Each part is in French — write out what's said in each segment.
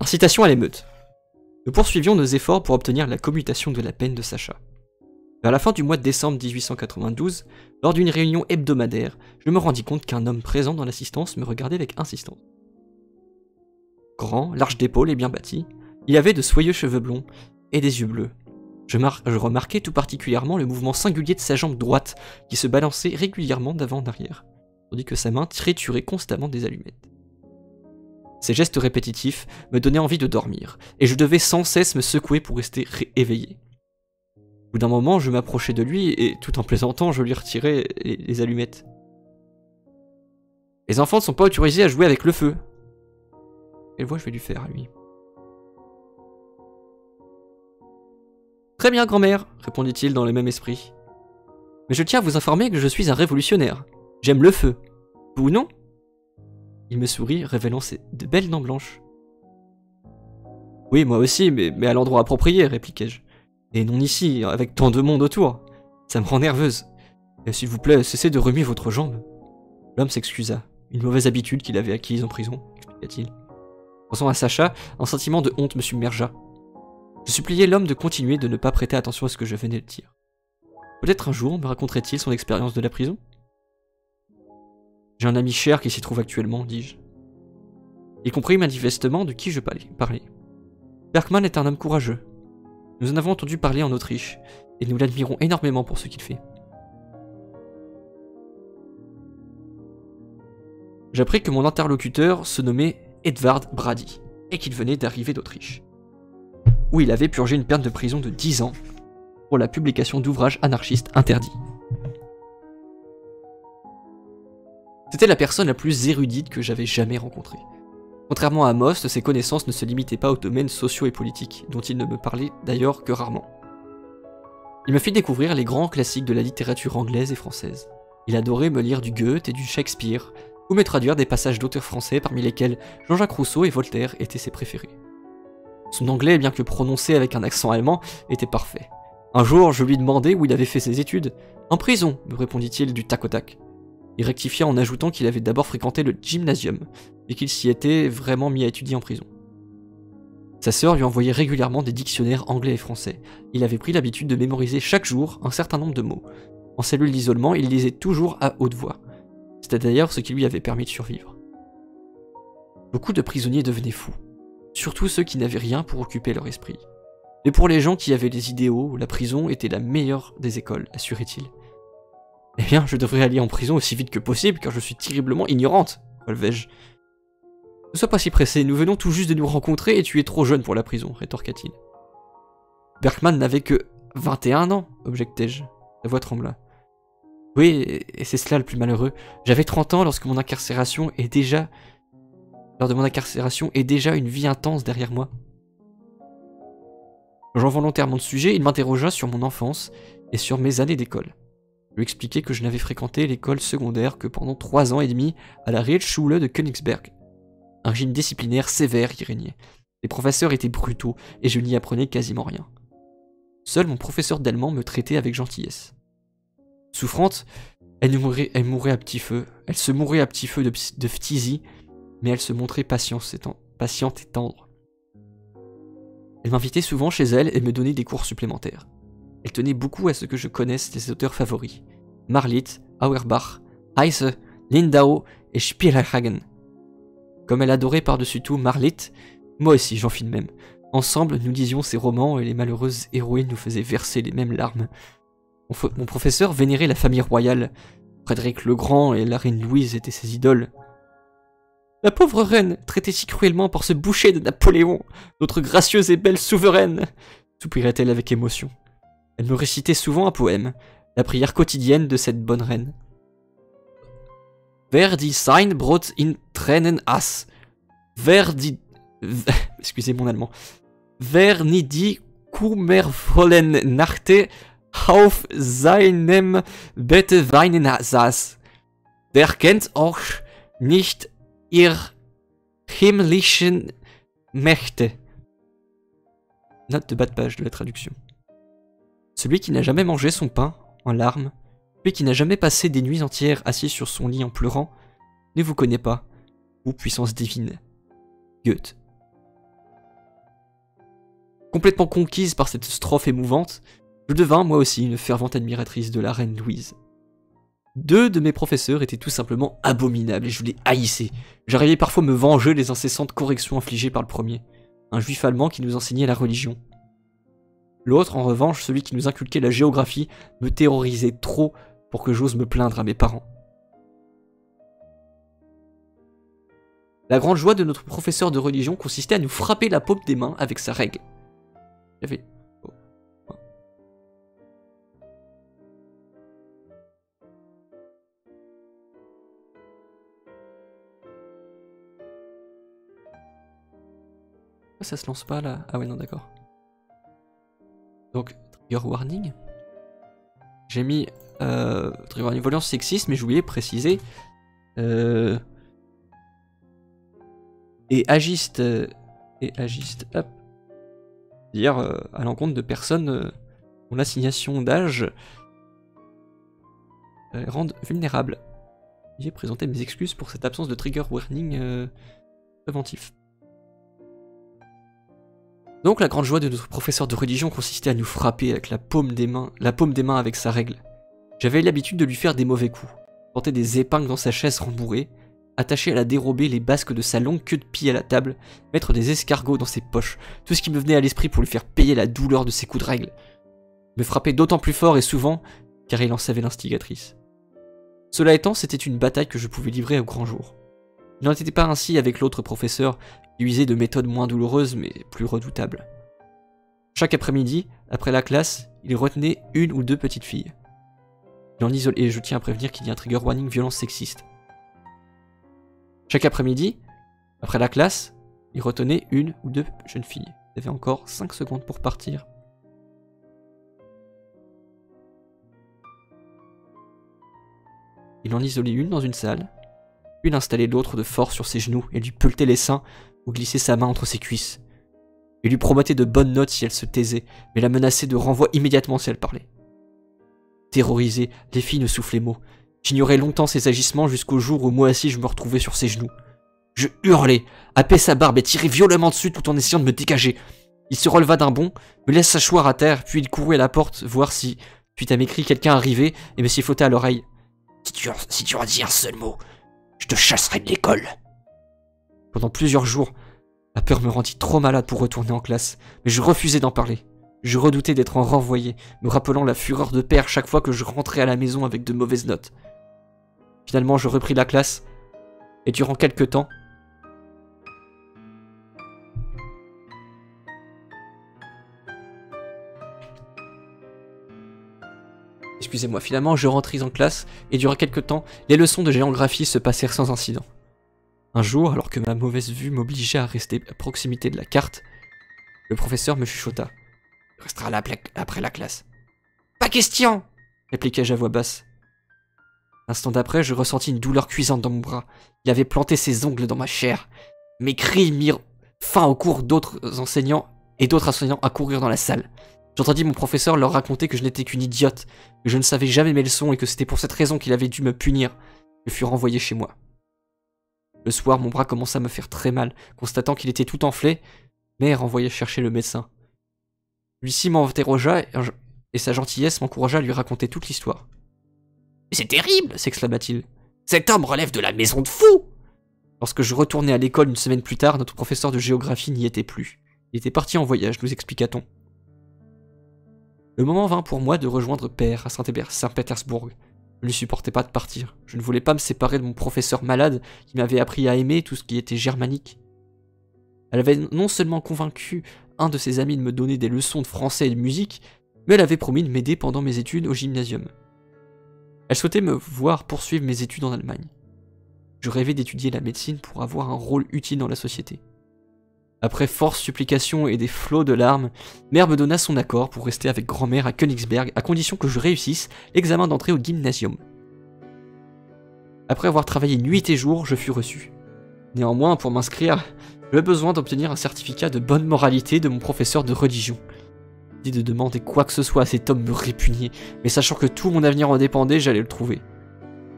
Incitation à l'émeute. Nous poursuivions nos efforts pour obtenir la commutation de la peine de Sacha. Vers la fin du mois de décembre 1892, lors d'une réunion hebdomadaire, je me rendis compte qu'un homme présent dans l'assistance me regardait avec insistance. Grand, large d'épaules et bien bâti, il avait de soyeux cheveux blonds et des yeux bleus. Je remarquai tout particulièrement le mouvement singulier de sa jambe droite qui se balançait régulièrement d'avant en arrière, tandis que sa main triturait constamment des allumettes. Ces gestes répétitifs me donnaient envie de dormir, et je devais sans cesse me secouer pour rester éveillé. Au bout d'un moment, je m'approchai de lui et, tout en plaisantant, je lui retirai les allumettes. « Les enfants ne sont pas autorisés à jouer avec le feu. » Quelle voix je vais lui faire à lui? « Très bien, grand-mère, répondit-il dans le même esprit. Mais je tiens à vous informer que je suis un révolutionnaire. J'aime le feu. Vous non? » Il me sourit, révélant de belles dents blanches. « Oui, moi aussi, mais à l'endroit approprié, répliquai-je. Et non ici, avec tant de monde autour. Ça me rend nerveuse. S'il vous plaît, cessez de remuer votre jambe. » L'homme s'excusa. Une mauvaise habitude qu'il avait acquise en prison, expliqua-t-il. Pensant à Sacha, un sentiment de honte me submergea. Je suppliai l'homme de continuer de ne pas prêter attention à ce que je venais de dire. Peut-être un jour me raconterait-il son expérience de la prison? J'ai un ami cher qui s'y trouve actuellement, dis-je. Il comprit manifestement de qui je parlais. Berkman est un homme courageux. Nous en avons entendu parler en Autriche, et nous l'admirons énormément pour ce qu'il fait. J'appris que mon interlocuteur se nommait Edvard Brady, et qu'il venait d'arriver d'Autriche, où il avait purgé une peine de prison de 10 ans pour la publication d'ouvrages anarchistes interdits. C'était la personne la plus érudite que j'avais jamais rencontrée. Contrairement à Most, ses connaissances ne se limitaient pas aux domaines sociaux et politiques, dont il ne me parlait d'ailleurs que rarement. Il me fit découvrir les grands classiques de la littérature anglaise et française. Il adorait me lire du Goethe et du Shakespeare, ou me traduire des passages d'auteurs français parmi lesquels Jean-Jacques Rousseau et Voltaire étaient ses préférés. Son anglais, bien que prononcé avec un accent allemand, était parfait. Un jour, je lui demandai où il avait fait ses études. « En prison », me répondit-il du tac au tac. Il rectifia en ajoutant qu'il avait d'abord fréquenté le gymnasium, et qu'il s'y était vraiment mis à étudier en prison. Sa sœur lui envoyait régulièrement des dictionnaires anglais et français. Il avait pris l'habitude de mémoriser chaque jour un certain nombre de mots. En cellule d'isolement, il lisait toujours à haute voix. C'était d'ailleurs ce qui lui avait permis de survivre. Beaucoup de prisonniers devenaient fous, surtout ceux qui n'avaient rien pour occuper leur esprit. Mais pour les gens qui avaient des idéaux, la prison était la meilleure des écoles, assurait-il. Eh bien, je devrais aller en prison aussi vite que possible, car je suis terriblement ignorante, relevai-je. Ne sois pas si pressé, nous venons tout juste de nous rencontrer et tu es trop jeune pour la prison, rétorqua-t-il. Berkman n'avait que 21 ans, objectai-je. La voix trembla. Oui, et c'est cela le plus malheureux. J'avais 30 ans lors de mon incarcération et déjà une vie intense derrière moi. Changeant volontairement de sujet, il m'interrogea sur mon enfance et sur mes années d'école. Je lui expliquai que je n'avais fréquenté l'école secondaire que pendant 3 ans et demi à la Realschule de Königsberg. Un régime disciplinaire sévère y régnait. Les professeurs étaient brutaux et je n'y apprenais quasiment rien. Seul mon professeur d'allemand me traitait avec gentillesse. Souffrante, elle mourait à petit feu. Elle se mourait à petit feu de phtisie, mais elle se montrait patiente et tendre. Elle m'invitait souvent chez elle et me donnait des cours supplémentaires. Elle tenait beaucoup à ce que je connaisse ses auteurs favoris. Marlitt, Auerbach, Heise, Lindau et Spielhagen. Comme elle adorait par-dessus tout Marlitt, moi aussi j'en fis de même. Ensemble, nous disions ses romans et les malheureuses héroïnes nous faisaient verser les mêmes larmes. Mon professeur vénérait la famille royale. Frédéric le Grand et la reine Louise étaient ses idoles. La pauvre reine, traitée si cruellement par ce boucher de Napoléon, notre gracieuse et belle souveraine, soupirait-elle avec émotion. Elle me récitait souvent un poème, la prière quotidienne de cette bonne reine. Wer die sein Brot in Tränen aß, excusez mon allemand. Wer nie die kummervollen Nachte auf seinem Bette weinen saß, der kennt auch nicht ihr himmlischen Mächte. Note de bas de page de la traduction. Celui qui n'a jamais mangé son pain en larmes, celui qui n'a jamais passé des nuits entières assis sur son lit en pleurant, ne vous connaît pas, ô puissance divine. Goethe. Complètement conquise par cette strophe émouvante, je devins moi aussi une fervente admiratrice de la reine Louise. 2 de mes professeurs étaient tout simplement abominables et je les haïssais. J'arrivais parfois à me venger des incessantes corrections infligées par le premier, un juif allemand qui nous enseignait la religion. L'autre, en revanche, celui qui nous inculquait la géographie, me terrorisait trop pour que j'ose me plaindre à mes parents. La grande joie de notre professeur de religion consistait à nous frapper la paume des mains avec sa règle. J'avais... Oh. Ça se lance pas là? Ah ouais non d'accord. Donc, trigger warning. J'ai mis trigger warning violence sexiste, mais je voulais préciser et agiste, hop, dire à l'encontre de personnes dont l'assignation d'âge rende vulnérable. J'ai présenté mes excuses pour cette absence de trigger warning préventif. Donc la grande joie de notre professeur de religion consistait à nous frapper avec la paume des mains avec sa règle. J'avais l'habitude de lui faire des mauvais coups, planter des épingles dans sa chaise rembourrée, attacher à la dérobée les basques de sa longue queue de pie à la table, mettre des escargots dans ses poches, tout ce qui me venait à l'esprit pour lui faire payer la douleur de ses coups de règle. Me frapper d'autant plus fort et souvent, car il en savait l'instigatrice. Cela étant, c'était une bataille que je pouvais livrer au grand jour. Il n'en était pas ainsi avec l'autre professeur, qui usait de méthodes moins douloureuses mais plus redoutables. Chaque après-midi, après la classe, il retenait 1 ou 2 petites filles. Il en isolait, et je tiens à prévenir qu'il y a un trigger warning violence sexiste. Chaque après-midi, après la classe, il retenait 1 ou 2 jeunes filles. Il avait encore 5 secondes pour partir. Il en isolait une dans une salle, puis il installait l'autre de force sur ses genoux et lui pelletait les seins ou glissait sa main entre ses cuisses. Il lui promettait de bonnes notes si elle se taisait, mais la menaçait de renvoi immédiatement si elle parlait. Terrorisé, les filles ne soufflaient mot. J'ignorais longtemps ses agissements jusqu'au jour où moi aussi je me retrouvais sur ses genoux. Je hurlais, happais sa barbe et tirais violemment dessus tout en essayant de me dégager. Il se releva d'un bond, me laisse s'achoir à terre, puis il courut à la porte voir si, suite à mes cris, quelqu'un arrivait et me sifflotait à l'oreille. Si tu as dit un seul mot, je te chasserai de l'école. Pendant plusieurs jours, la peur me rendit trop malade pour retourner en classe, mais je refusais d'en parler. Je redoutais d'être renvoyé, me rappelant la fureur de père chaque fois que je rentrais à la maison avec de mauvaises notes. Finalement, je repris la classe, et durant quelques temps, finalement je rentrais en classe, et durant quelques temps, les leçons de géographie se passèrent sans incident. Un jour, alors que ma mauvaise vue m'obligeait à rester à proximité de la carte, le professeur me chuchota. « Tu resteras là après la classe. »« Pas question !» répliquai-je à voix basse. L'instant d'après, je ressentis une douleur cuisante dans mon bras. Il avait planté ses ongles dans ma chair. Mes cris mirent fin au cours d'autres enseignants et d'autres enseignants accourirent dans la salle. J'entendis mon professeur leur raconter que je n'étais qu'une idiote, que je ne savais jamais mes leçons et que c'était pour cette raison qu'il avait dû me punir. Je fus renvoyé chez moi. Le soir, mon bras commença à me faire très mal, constatant qu'il était tout enflé, mais renvoya chercher le médecin. Lui-ci m'interrogea et sa gentillesse m'encouragea à lui raconter toute l'histoire. « C'est terrible !» s'exclama-t-il. « Cet homme relève de la maison de fous !» Lorsque je retournai à l'école une semaine plus tard, notre professeur de géographie n'y était plus. Il était parti en voyage, nous expliqua-t-on. Le moment vint pour moi de rejoindre Père à Saint-Pétersbourg. Je ne supportais pas de partir. Je ne voulais pas me séparer de mon professeur malade qui m'avait appris à aimer tout ce qui était germanique. Elle avait non seulement convaincu un de ses amis de me donner des leçons de français et de musique, mais elle avait promis de m'aider pendant mes études au gymnasium. Elle souhaitait me voir poursuivre mes études en Allemagne. Je rêvais d'étudier la médecine pour avoir un rôle utile dans la société. Après force supplications et des flots de larmes, mère me donna son accord pour rester avec grand-mère à Königsberg à condition que je réussisse l'examen d'entrée au gymnasium. Après avoir travaillé nuit et jour, je fus reçu. Néanmoins, pour m'inscrire, j'avais besoin d'obtenir un certificat de bonne moralité de mon professeur de religion. L'idée de demander quoi que ce soit à cet homme me répugnait, mais sachant que tout mon avenir en dépendait, j'allais le trouver.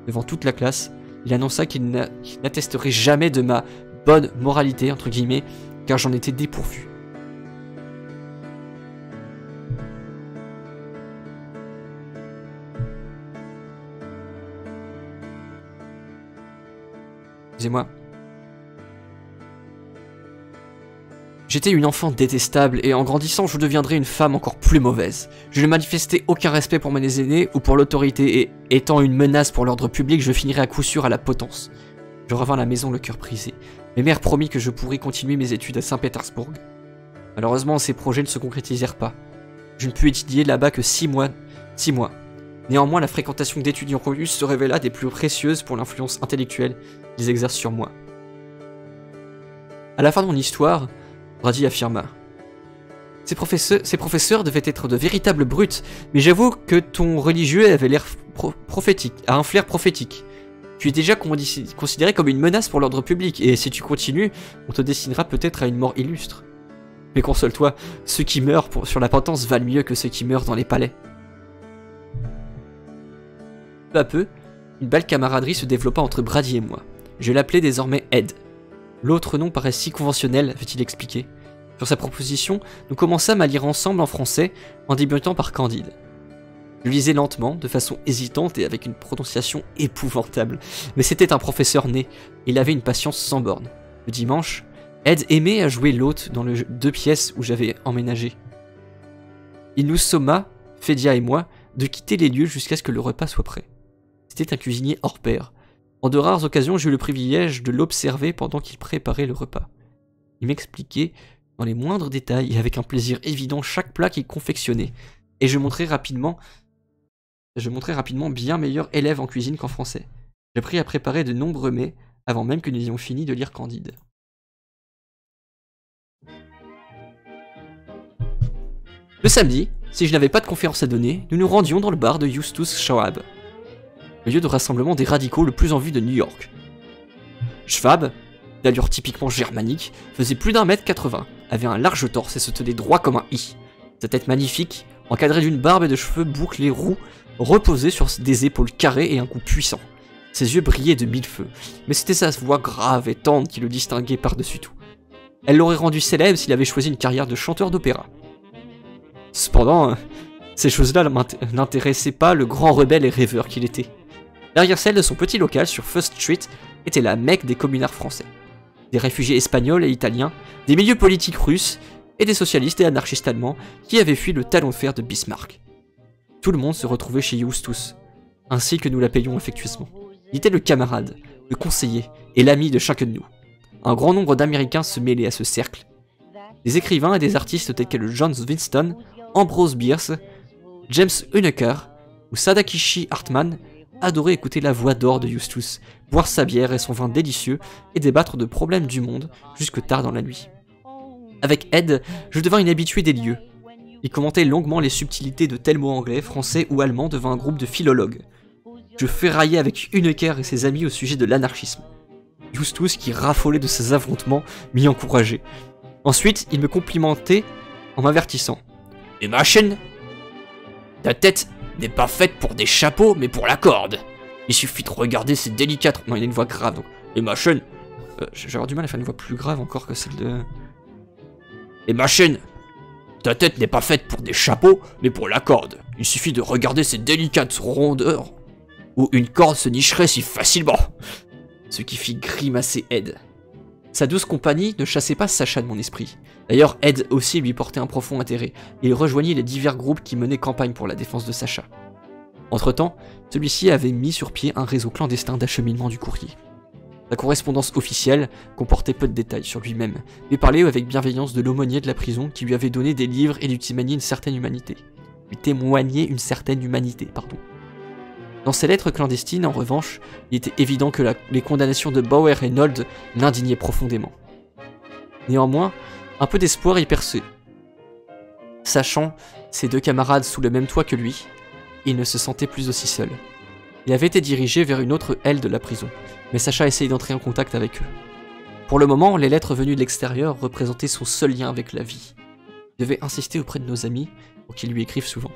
Devant toute la classe, il annonça qu'il n'attesterait jamais de ma bonne moralité, entre guillemets, car j'en étais dépourvu. Excusez-moi. J'étais une enfant détestable et en grandissant je deviendrais une femme encore plus mauvaise. Je ne manifestais aucun respect pour mes aînés ou pour l'autorité et étant une menace pour l'ordre public je finirais à coup sûr à la potence. Je revins à la maison le cœur brisé. Mes mères promis que je pourrais continuer mes études à Saint-Pétersbourg. Malheureusement ces projets ne se concrétisèrent pas. Je ne pus étudier là-bas que 6 mois. Néanmoins la fréquentation d'étudiants russes se révéla des plus précieuses pour l'influence intellectuelle qu'ils exercent sur moi. À la fin de mon histoire, Brady affirma. Ces professeurs devaient être de véritables brutes, mais j'avoue que ton religieux avait l'air prophétique, a un flair prophétique. Tu es déjà considéré comme une menace pour l'ordre public, et si tu continues, on te destinera peut-être à une mort illustre. Mais console-toi, ceux qui meurent sur la potence valent mieux que ceux qui meurent dans les palais. Peu à peu, une belle camaraderie se développa entre Brady et moi. Je l'appelais désormais Ed. L'autre nom paraît si conventionnel, avait-il expliqué. Sur sa proposition, nous commençâmes à lire ensemble en français, en débutant par Candide. Je lisais lentement, de façon hésitante et avec une prononciation épouvantable, mais c'était un professeur né, et il avait une patience sans borne. Le dimanche, Ed aimait à jouer l'hôte dans les 2 pièces où j'avais emménagé. Il nous somma, Fédia et moi, de quitter les lieux jusqu'à ce que le repas soit prêt. C'était un cuisinier hors pair. En de rares occasions, j'ai eu le privilège de l'observer pendant qu'il préparait le repas. Il m'expliquait, dans les moindres détails et avec un plaisir évident, chaque plat qu'il confectionnait, et je montrais rapidement bien meilleur élève en cuisine qu'en français. J'ai appris à préparer de nombreux mets avant même que nous ayons fini de lire Candide. Le samedi, si je n'avais pas de conférence à donner, nous nous rendions dans le bar de Justus Schwab, le lieu de rassemblement des radicaux le plus en vue de New York. Schwab, d'allure typiquement germanique, faisait plus d'1m80, avait un large torse et se tenait droit comme un i. Sa tête magnifique, encadrée d'une barbe et de cheveux bouclés roux, reposait sur des épaules carrées et un cou puissant. Ses yeux brillaient de 1000 feux, mais c'était sa voix grave et tendre qui le distinguait par-dessus tout. Elle l'aurait rendu célèbre s'il avait choisi une carrière de chanteur d'opéra. Cependant, ces choses-là n'intéressaient pas le grand rebelle et rêveur qu'il était. Derrière celle de son petit local sur First Street était la Mecque des communards français. Des réfugiés espagnols et italiens, des milieux politiques russes et des socialistes et anarchistes allemands qui avaient fui le talon de fer de Bismarck. Tout le monde se retrouvait chez Justus, ainsi que nous l'appelions affectueusement. Il était le camarade, le conseiller et l'ami de chacun de nous. Un grand nombre d'Américains se mêlaient à ce cercle. Des écrivains et des artistes tels que John Winston, Ambrose Bierce, James Huneker ou Sadakishi Hartman adoraient écouter la voix d'or de Justus, boire sa bière et son vin délicieux et débattre de problèmes du monde jusque tard dans la nuit. Avec Ed, je devins une habituée des lieux. Il commentait longuement les subtilités de tels mots anglais, français ou allemands devant un groupe de philologues. Je ferraillais avec Huneker et ses amis au sujet de l'anarchisme. Justus, qui raffolait de ces affrontements, m'y encourageait. Ensuite, il me complimentait en m'avertissant. « Et ma chaîne, ta tête n'est pas faite pour des chapeaux, mais pour la corde. Il suffit de regarder ces délicates... » Non, il a une voix grave, donc... « Et ma chaîne... » J'ai avoir du mal à faire une voix plus grave encore que celle de... « Et ma chaîne, ta tête n'est pas faite pour des chapeaux, mais pour la corde. Il suffit de regarder ces délicates rondeurs où une corde se nicherait si facilement. » Ce qui fit grimacer Ed. Sa douce compagnie ne chassait pas Sacha de mon esprit. D'ailleurs, Ed aussi lui portait un profond intérêt, et il rejoignit les divers groupes qui menaient campagne pour la défense de Sacha. Entre-temps, celui-ci avait mis sur pied un réseau clandestin d'acheminement du courrier. La correspondance officielle comportait peu de détails sur lui-même, mais parlait avec bienveillance de l'aumônier de la prison qui lui avait donné des livres et lui témoignait une certaine humanité. Dans ses lettres clandestines, en revanche, il était évident que les condamnations de Bauer et Nold l'indignaient profondément. Néanmoins, un peu d'espoir y perçait. Sachant ses 2 camarades sous le même toit que lui, il ne se sentait plus aussi seul. Il avait été dirigé vers une autre aile de la prison, mais Sacha essayait d'entrer en contact avec eux. Pour le moment, les lettres venues de l'extérieur représentaient son seul lien avec la vie. Il devait insister auprès de nos amis pour qu'ils lui écrivent souvent.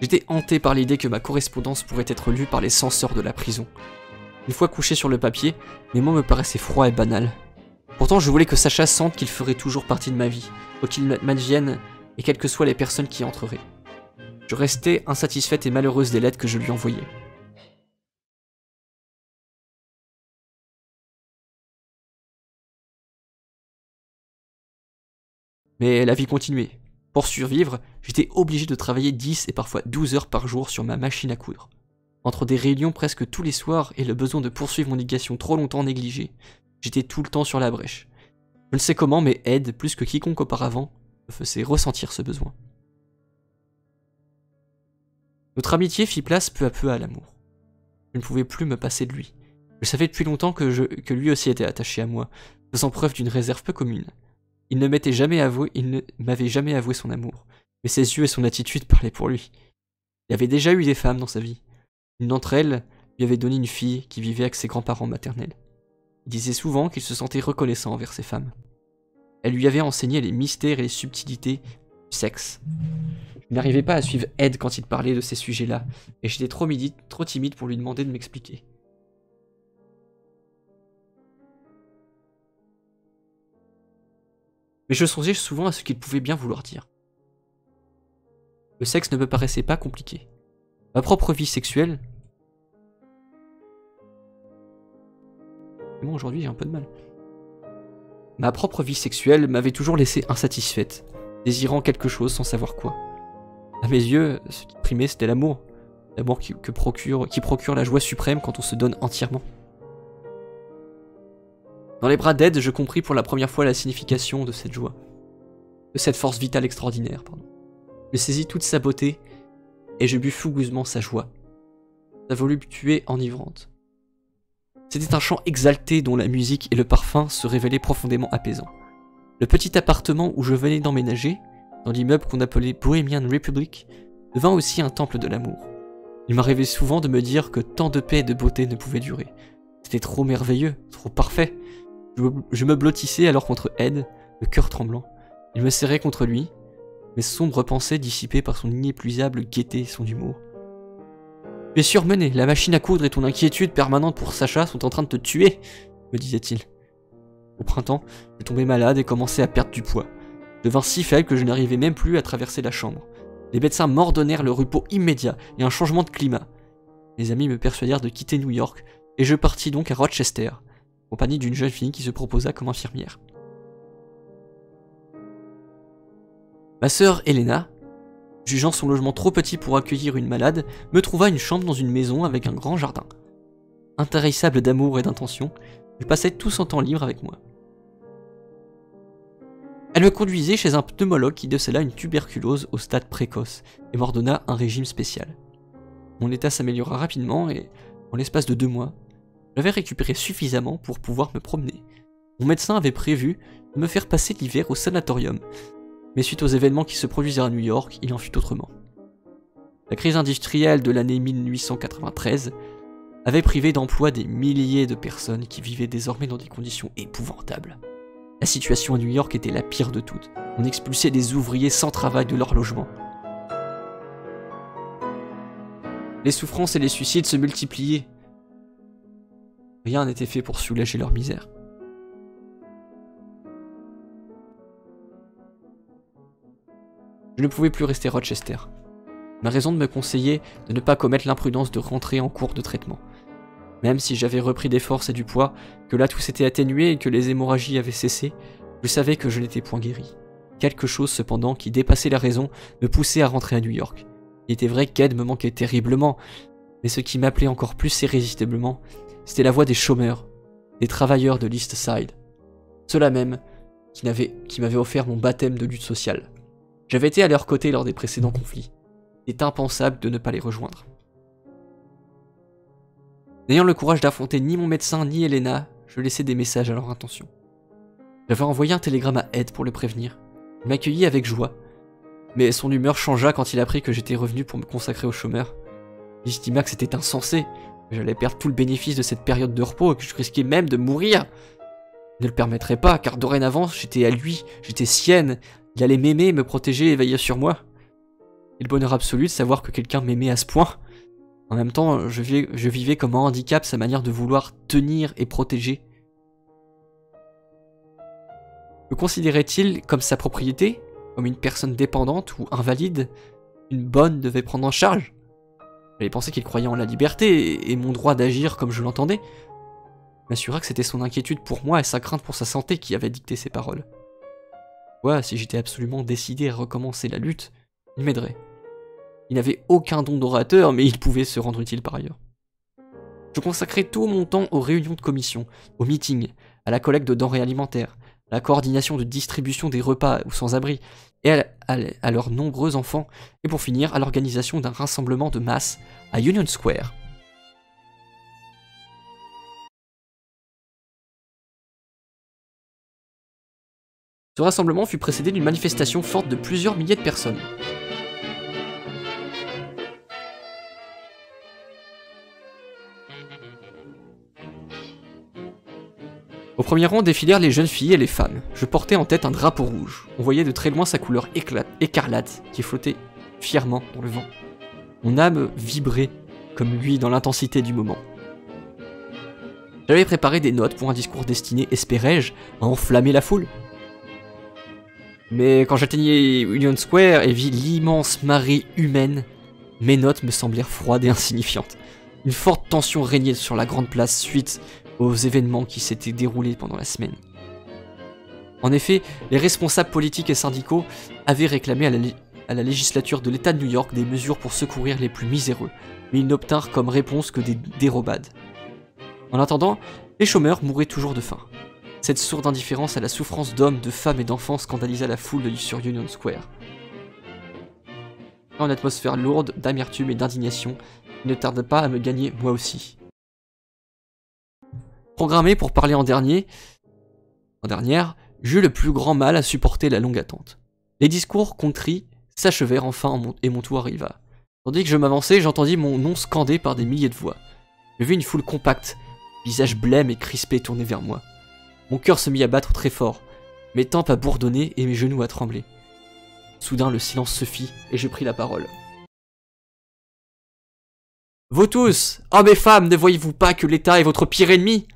J'étais hanté par l'idée que ma correspondance pourrait être lue par les censeurs de la prison. Une fois couché sur le papier, mes mots me paraissaient froids et banals. Pourtant, je voulais que Sacha sente qu'il ferait toujours partie de ma vie, quoi qu'il m'advienne, et quelles que soient les personnes qui y entreraient. Je restais insatisfaite et malheureuse des lettres que je lui envoyais. Mais la vie continuait. Pour survivre, j'étais obligé de travailler 10 et parfois 12 heures par jour sur ma machine à coudre. Entre des réunions presque tous les soirs et le besoin de poursuivre mon éducation trop longtemps négligée, j'étais tout le temps sur la brèche. Je ne sais comment, mais Ed, plus que quiconque auparavant, me faisait ressentir ce besoin. Notre amitié fit place peu à peu à l'amour. Je ne pouvais plus me passer de lui. Je savais depuis longtemps que lui aussi était attaché à moi, faisant preuve d'une réserve peu commune. Il ne m'avait jamais avoué son amour, mais ses yeux et son attitude parlaient pour lui. Il y avait déjà eu des femmes dans sa vie. Une d'entre elles lui avait donné une fille qui vivait avec ses grands-parents maternels. Il disait souvent qu'il se sentait reconnaissant envers ces femmes. Elle lui avait enseigné les mystères et les subtilités du sexe. Je n'arrivais pas à suivre Ed quand il parlait de ces sujets-là, et j'étais trop timide pour lui demander de m'expliquer. Mais je songeais souvent à ce qu'il pouvait bien vouloir dire. Le sexe ne me paraissait pas compliqué. Ma propre vie sexuelle... Bon, aujourd'hui j'ai un peu de mal. Ma propre vie sexuelle m'avait toujours laissé insatisfaite, désirant quelque chose sans savoir quoi. À mes yeux, ce qui primait c'était l'amour. L'amour qui procure la joie suprême quand on se donne entièrement. Dans les bras d'Ed, je compris pour la première fois la signification de cette joie. De cette force vitale extraordinaire, pardon. Je saisis toute sa beauté, et je bus fougueusement sa joie. Sa voluptuée enivrante. C'était un chant exalté dont la musique et le parfum se révélaient profondément apaisants. Le petit appartement où je venais d'emménager, dans l'immeuble qu'on appelait Bohemian Republic, devint aussi un temple de l'amour. Il m'arrivait souvent de me dire que tant de paix et de beauté ne pouvaient durer. C'était trop merveilleux, trop parfait. Je me blottissais alors contre Ed, le cœur tremblant. Il me serrait contre lui, mes sombres pensées dissipées par son inépuisable gaieté et son humour. Tu es surmené, la machine à coudre et ton inquiétude permanente pour Sacha sont en train de te tuer, me disait-il. Au printemps, je tombais malade et commençais à perdre du poids. Je devins si faible que je n'arrivais même plus à traverser la chambre. Les médecins m'ordonnèrent le repos immédiat et un changement de climat. Mes amis me persuadèrent de quitter New York et je partis donc à Rochester, en compagnie d'une jeune fille qui se proposa comme infirmière. Ma sœur Helena, jugeant son logement trop petit pour accueillir une malade, me trouva une chambre dans une maison avec un grand jardin. Intarissable d'amour et d'intention, elle passait tout son temps libre avec moi. Elle me conduisait chez un pneumologue qui décela une tuberculose au stade précoce et m'ordonna un régime spécial. Mon état s'améliora rapidement et, en l'espace de 2 mois, j'avais récupéré suffisamment pour pouvoir me promener. Mon médecin avait prévu de me faire passer l'hiver au sanatorium, mais suite aux événements qui se produisirent à New York, il en fut autrement. La crise industrielle de l'année 1893 avait privé d'emploi des milliers de personnes qui vivaient désormais dans des conditions épouvantables. La situation à New York était la pire de toutes. On expulsait des ouvriers sans travail de leur logement. Les souffrances et les suicides se multipliaient. Rien n'était fait pour soulager leur misère. Je ne pouvais plus rester à Rochester. Ma raison de me conseiller de ne pas commettre l'imprudence de rentrer en cours de traitement. Même si j'avais repris des forces et du poids, que là tout s'était atténué et que les hémorragies avaient cessé, je savais que je n'étais point guéri. Quelque chose cependant qui dépassait la raison me poussait à rentrer à New York. Il était vrai qu'Ed me manquait terriblement, mais ce qui m'appelait encore plus irrésistiblement, c'était la voix des chômeurs, des travailleurs de l'East Side. Ceux-là même qui m'avaient offert mon baptême de lutte sociale. J'avais été à leur côté lors des précédents conflits. Il est impensable de ne pas les rejoindre. N'ayant le courage d'affronter ni mon médecin ni Helena, je laissais des messages à leur intention. J'avais envoyé un télégramme à Ed pour le prévenir. Il m'accueillit avec joie, mais son humeur changea quand il apprit que j'étais revenu pour me consacrer aux chômeurs. Il estima que c'était insensé, que j'allais perdre tout le bénéfice de cette période de repos et que je risquais même de mourir. Il ne le permettrait pas, car dorénavant j'étais à lui, j'étais sienne. Il allait m'aimer, me protéger et veiller sur moi. Et le bonheur absolu de savoir que quelqu'un m'aimait à ce point. En même temps, je vivais comme un handicap sa manière de vouloir tenir et protéger. Me considérait-il comme sa propriété, comme une personne dépendante ou invalide, une bonne devait prendre en charge? J'avais pensé qu'il croyait en la liberté et mon droit d'agir comme je l'entendais. Je m'assura que c'était son inquiétude pour moi et sa crainte pour sa santé qui avaient dicté ces paroles. Ouais, si j'étais absolument décidé à recommencer la lutte, il m'aiderait. Il n'avait aucun don d'orateur, mais il pouvait se rendre utile par ailleurs. Je consacrais tout mon temps aux réunions de commission, aux meetings, à la collecte de denrées alimentaires, à la coordination de distribution des repas aux sans-abri, et à leurs nombreux enfants, et pour finir, à l'organisation d'un rassemblement de masse à Union Square. Ce rassemblement fut précédé d'une manifestation forte de plusieurs milliers de personnes. Au premier rang défilèrent les jeunes filles et les femmes. Je portais en tête un drapeau rouge. On voyait de très loin sa couleur écarlate qui flottait fièrement dans le vent. Mon âme vibrait comme lui dans l'intensité du moment. J'avais préparé des notes pour un discours destiné, espérais-je, à enflammer la foule. Mais quand j'atteignais Union Square et vis l'immense marée humaine, mes notes me semblèrent froides et insignifiantes. Une forte tension régnait sur la grande place suite aux événements qui s'étaient déroulés pendant la semaine. En effet, les responsables politiques et syndicaux avaient réclamé à la législature de l'État de New York des mesures pour secourir les plus miséreux, mais ils n'obtinrent comme réponse que des dérobades. En attendant, les chômeurs mouraient toujours de faim. Cette sourde indifférence à la souffrance d'hommes, de femmes et d'enfants scandalisa la foule sur Union Square. Dans une atmosphère lourde d'amertume et d'indignation, il ne tarda pas à me gagner moi aussi. Programmé pour parler en dernière, j'eus le plus grand mal à supporter la longue attente. Les discours contris s'achevèrent enfin et mon tour arriva. Tandis que je m'avançais, j'entendis mon nom scandé par des milliers de voix. Je vis une foule compacte, visage blême et crispé tourné vers moi. Mon cœur se mit à battre très fort, mes tempes à bourdonner et mes genoux à trembler. Soudain, le silence se fit et je pris la parole. Vous tous, hommes et femmes, ne voyez-vous pas que l'État est votre pire ennemi?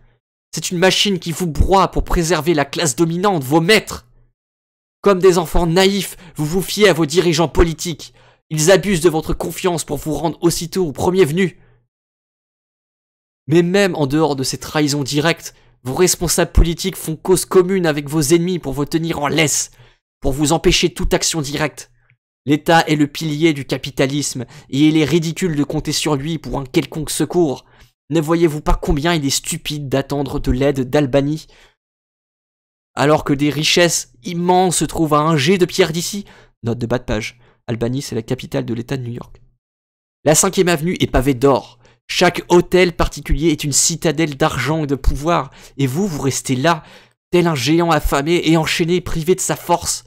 C'est une machine qui vous broie pour préserver la classe dominante, vos maîtres. Comme des enfants naïfs, vous vous fiez à vos dirigeants politiques. Ils abusent de votre confiance pour vous rendre aussitôt au premier venu. Mais même en dehors de ces trahisons directes, vos responsables politiques font cause commune avec vos ennemis pour vous tenir en laisse, pour vous empêcher toute action directe. L'État est le pilier du capitalisme et il est ridicule de compter sur lui pour un quelconque secours. Ne voyez-vous pas combien il est stupide d'attendre de l'aide d'Albanie alors que des richesses immenses se trouvent à un jet de pierre d'ici? Note de bas de page. Albany, c'est la capitale de l'État de New York. La 5e avenue est pavée d'or. Chaque hôtel particulier est une citadelle d'argent et de pouvoir. Et vous restez là, tel un géant affamé et enchaîné, privé de sa force.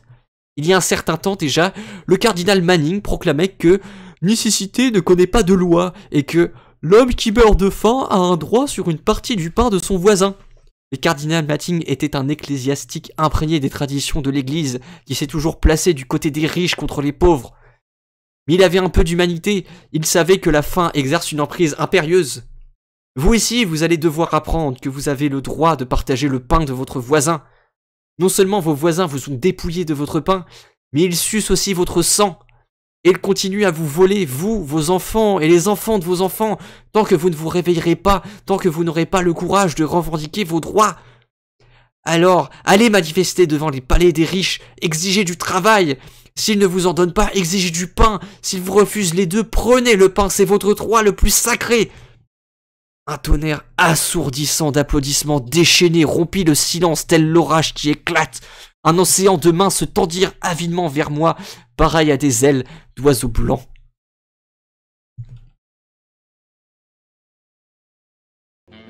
Il y a un certain temps déjà, le cardinal Manning proclamait que nécessité ne connaît pas de loi et que l'homme qui meurt de faim a un droit sur une partie du pain de son voisin. Le cardinal Manning était un ecclésiastique imprégné des traditions de l'Église qui s'est toujours placé du côté des riches contre les pauvres. Mais il avait un peu d'humanité, il savait que la faim exerce une emprise impérieuse. Vous ici, vous allez devoir apprendre que vous avez le droit de partager le pain de votre voisin. Non seulement vos voisins vous ont dépouillé de votre pain, mais ils sucent aussi votre sang. Et ils continuent à vous voler, vous, vos enfants et les enfants de vos enfants, tant que vous ne vous réveillerez pas, tant que vous n'aurez pas le courage de revendiquer vos droits. Alors, allez manifester devant les palais des riches, exigez du travail. S'ils ne vous en donnent pas, exigez du pain. S'ils vous refusent les deux, prenez le pain, c'est votre droit le plus sacré. Un tonnerre assourdissant d'applaudissements déchaînés rompit le silence tel l'orage qui éclate. Un océan de mains se tendirent avidement vers moi, pareil à des ailes d'oiseaux blancs.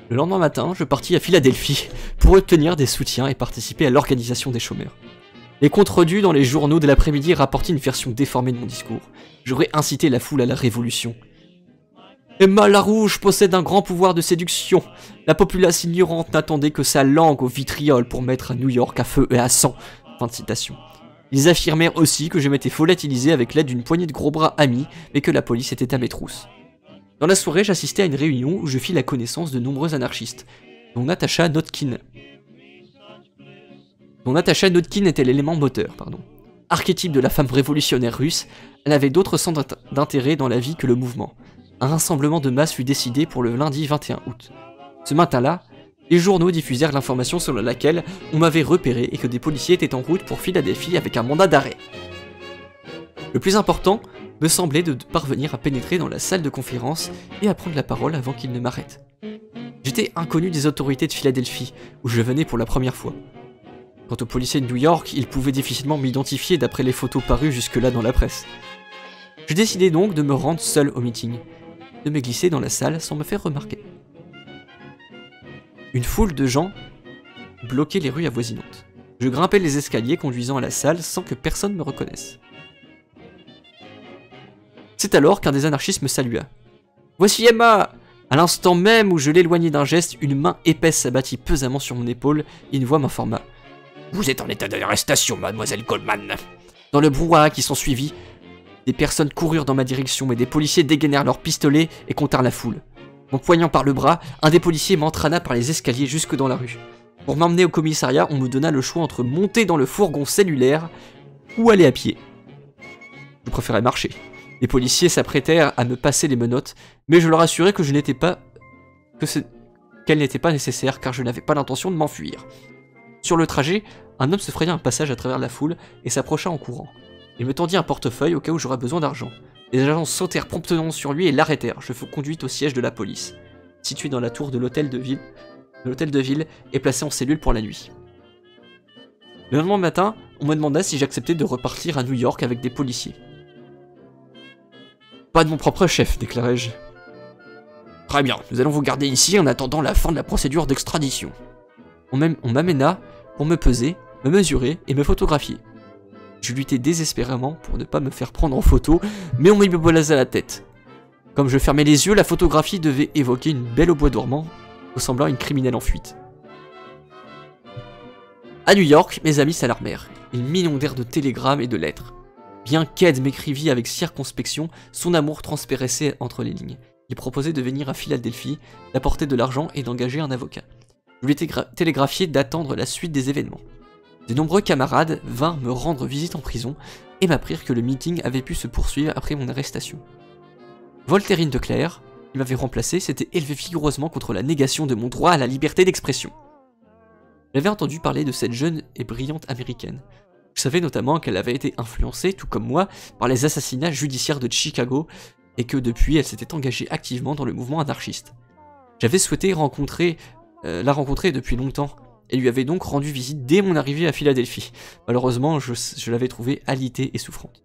Le lendemain matin, je partis à Philadelphie pour obtenir des soutiens et participer à l'organisation des chômeurs. Les comptes rendus dans les journaux de l'après-midi rapportaient une version déformée de mon discours. J'aurais incité la foule à la révolution. Emma Larouche possède un grand pouvoir de séduction. La populace ignorante n'attendait que sa langue au vitriol pour mettre New York à feu et à sang. Fin de citation. Ils affirmèrent aussi que je m'étais volatilisé avec l'aide d'une poignée de gros bras amis, mais que la police était à mes trousses. Dans la soirée, j'assistais à une réunion où je fis la connaissance de nombreux anarchistes, dont Natasha Notkin. Était l'élément moteur, Archétype de la femme révolutionnaire russe, elle avait d'autres centres d'intérêt dans la vie que le mouvement. Un rassemblement de masse fut décidé pour le lundi 21 août. Ce matin-là, Les journaux diffusèrent l'information selon laquelle on m'avait repéré et que des policiers étaient en route pour Philadelphie avec un mandat d'arrêt. Le plus important me semblait de parvenir à pénétrer dans la salle de conférence et à prendre la parole avant qu'ils ne m'arrêtent. J'étais inconnu des autorités de Philadelphie, où je venais pour la première fois. Quant aux policiers de New York, ils pouvaient difficilement m'identifier d'après les photos parues jusque-là dans la presse. Je décidai donc de me rendre seul au meeting, de me glisser dans la salle sans me faire remarquer. Une foule de gens bloquait les rues avoisinantes. Je grimpais les escaliers conduisant à la salle sans que personne me reconnaisse. C'est alors qu'un des anarchistes me salua. « Voici Emma !» À l'instant même où je l'éloignais d'un geste, une main épaisse s'abattit pesamment sur mon épaule et une voix m'informa. « Vous êtes en état d'arrestation, mademoiselle Goldman !» Dans le brouhaha qui s'ensuivit, des personnes coururent dans ma direction et des policiers dégainèrent leurs pistolets et comptèrent la foule. Mon poignant par le bras, un des policiers m'entraîna par les escaliers jusque dans la rue. Pour m'emmener au commissariat, on me donna le choix entre monter dans le fourgon cellulaire ou aller à pied. Je préférais marcher. Les policiers s'apprêtèrent à me passer les menottes, mais je leur assurai que qu'elle n'était pas nécessaire car je n'avais pas l'intention de m'enfuir. Sur le trajet, un homme se fraya un passage à travers la foule et s'approcha en courant. Il me tendit un portefeuille au cas où j'aurais besoin d'argent. Les agents sautèrent promptement sur lui et l'arrêtèrent. Je fus conduite au siège de la police, situé dans la tour de l'hôtel de ville et placé en cellule pour la nuit. Le lendemain matin, on me demanda si j'acceptais de repartir à New York avec des policiers. Pas de mon propre chef, déclarai-je. Très bien, nous allons vous garder ici en attendant la fin de la procédure d'extradition. On m'amena pour me peser, me mesurer et me photographier. Je luttais désespérément pour ne pas me faire prendre en photo, mais on me bolasa la tête. Comme je fermais les yeux, la photographie devait évoquer une belle au bois dormant, ressemblant à une criminelle en fuite. À New York, mes amis s'alarmèrent. Ils m'inondèrent de télégrammes et de lettres. Bien qu'Ed m'écrivit avec circonspection, son amour transparaissait entre les lignes. Il proposait de venir à Philadelphie, d'apporter de l'argent et d'engager un avocat. Je lui ai télégraphié d'attendre la suite des événements. De nombreux camarades vinrent me rendre visite en prison et m'apprirent que le meeting avait pu se poursuivre après mon arrestation. Voltairine de Clare, qui m'avait remplacé, s'était élevé vigoureusement contre la négation de mon droit à la liberté d'expression. J'avais entendu parler de cette jeune et brillante américaine. Je savais notamment qu'elle avait été influencée, tout comme moi, par les assassinats judiciaires de Chicago et que depuis elle s'était engagée activement dans le mouvement anarchiste. J'avais souhaité la rencontrer depuis longtemps et lui avais donc rendu visite dès mon arrivée à Philadelphie. Malheureusement, je l'avais trouvée alitée et souffrante.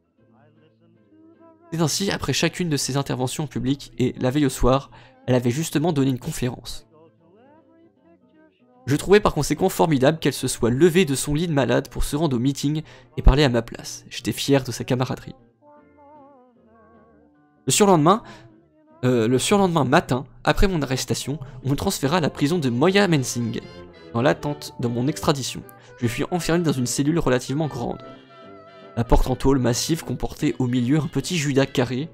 C'est ainsi, après chacune de ses interventions publiques et la veille au soir, elle avait justement donné une conférence. Je trouvais par conséquent formidable qu'elle se soit levée de son lit de malade pour se rendre au meeting et parler à ma place. J'étais fier de sa camaraderie. Le surlendemain matin, après mon arrestation, on me transféra à la prison de Moyamensing, dans l'attente de mon extradition. Je fus enfermé dans une cellule relativement grande. La porte en tôle massive comportait au milieu un petit judas carré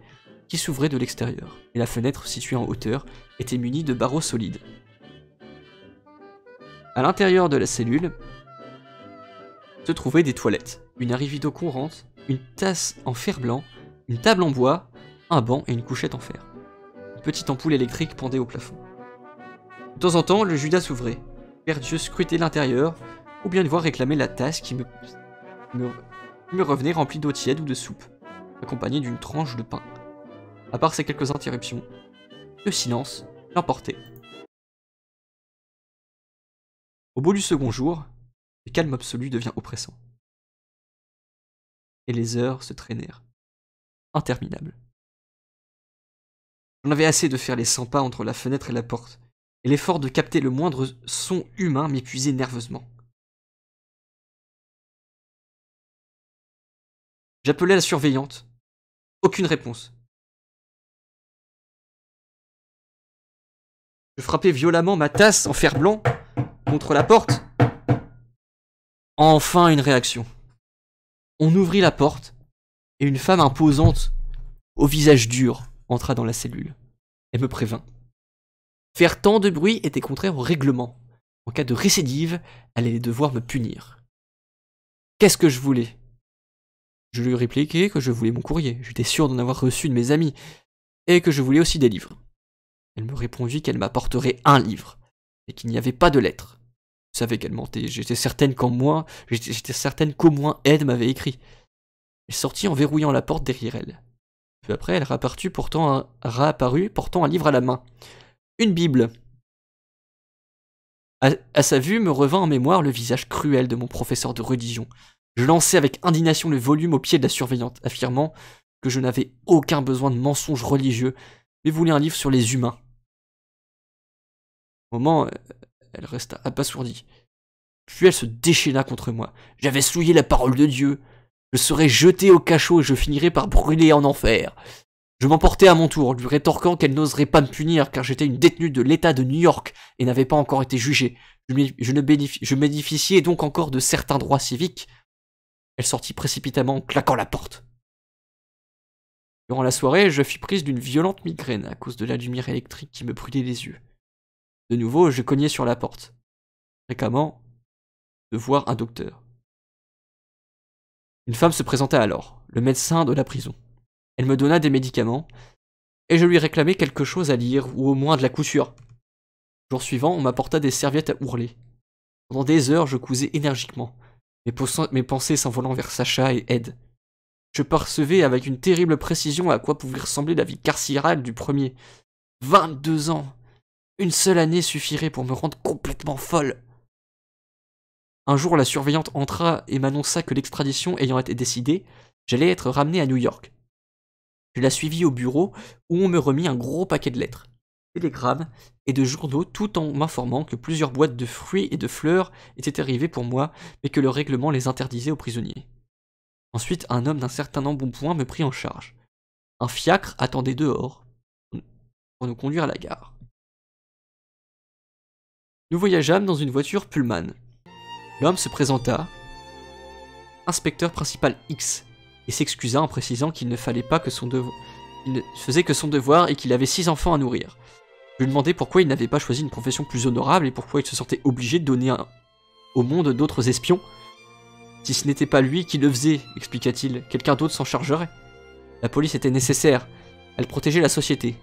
qui s'ouvrait de l'extérieur, et la fenêtre située en hauteur était munie de barreaux solides. À l'intérieur de la cellule se trouvaient des toilettes, une arrivée d'eau courante, une tasse en fer blanc, une table en bois, un banc et une couchette en fer. Une petite ampoule électrique pendait au plafond. De temps en temps, le judas s'ouvrait. Faire Dieu scruter l'intérieur, ou bien devoir réclamer la tasse qui me revenait remplie d'eau tiède ou de soupe, accompagnée d'une tranche de pain. À part ces quelques interruptions, le silence l'emportait. Au bout du second jour, le calme absolu devient oppressant. Et les heures se traînèrent, interminables. J'en avais assez de faire les 100 pas entre la fenêtre et la porte, et l'effort de capter le moindre son humain m'épuisait nerveusement. J'appelai la surveillante. Aucune réponse. Je frappai violemment ma tasse en fer blanc contre la porte. Enfin une réaction. On ouvrit la porte et une femme imposante, au visage dur, entra dans la cellule. Elle me prévint. Faire tant de bruit était contraire au règlement. En cas de récidive, elle allait devoir me punir. Qu'est-ce que je voulais? Je lui répliquai que je voulais mon courrier. J'étais sûr d'en avoir reçu de mes amis et que je voulais aussi des livres. Elle me répondit qu'elle m'apporterait un livre. et qu'il n'y avait pas de lettre. Je savais qu'elle mentait, j'étais certaine qu'au moins Ed m'avait écrit. Elle sortit en verrouillant la porte derrière elle. Puis après, elle réapparut portant un livre à la main. Une Bible. À sa vue me revint en mémoire le visage cruel de mon professeur de religion. Je lançai avec indignation le volume au pied de la surveillante, affirmant que je n'avais aucun besoin de mensonges religieux, mais voulais un livre sur les humains. Au moment, elle resta abasourdie. Puis elle se déchaîna contre moi. J'avais souillé la parole de Dieu. Je serais jeté au cachot et je finirais par brûler en enfer. Je m'emportai à mon tour, lui rétorquant qu'elle n'oserait pas me punir car j'étais une détenue de l'État de New York et n'avais pas encore été jugée. Je bénéficiais donc encore de certains droits civiques. Elle sortit précipitamment en claquant la porte. Durant la soirée, je fus prise d'une violente migraine à cause de la lumière électrique qui me brûlait les yeux. De nouveau, je cognais sur la porte, fréquemment de voir un docteur. Une femme se présenta alors, le médecin de la prison. Elle me donna des médicaments, et je lui réclamai quelque chose à lire, ou au moins de la couture. Le jour suivant, on m'apporta des serviettes à ourler. Pendant des heures, je cousais énergiquement, mes pensées s'envolant vers Sacha et Ed. Je percevais avec une terrible précision à quoi pouvait ressembler la vie carcérale du premier. 22 ans! Une seule année suffirait pour me rendre complètement folle. Un jour, la surveillante entra et m'annonça que l'extradition ayant été décidée, j'allais être ramené à New York. Je la suivis au bureau où on me remit un gros paquet de lettres, télégrammes et de journaux tout en m'informant que plusieurs boîtes de fruits et de fleurs étaient arrivées pour moi mais que le règlement les interdisait aux prisonniers. Ensuite, un homme d'un certain embonpoint me prit en charge. Un fiacre attendait dehors pour nous conduire à la gare. Nous voyageâmes dans une voiture Pullman. L'homme se présenta, inspecteur principal X, et s'excusa en précisant qu'il ne fallait pas que il ne faisait que son devoir et qu'il avait 6 enfants à nourrir. Je lui demandai pourquoi il n'avait pas choisi une profession plus honorable et pourquoi il se sentait obligé de donner au monde d'autres espions. Si ce n'était pas lui qui le faisait, expliqua-t-il, quelqu'un d'autre s'en chargerait. La police était nécessaire, elle protégeait la société.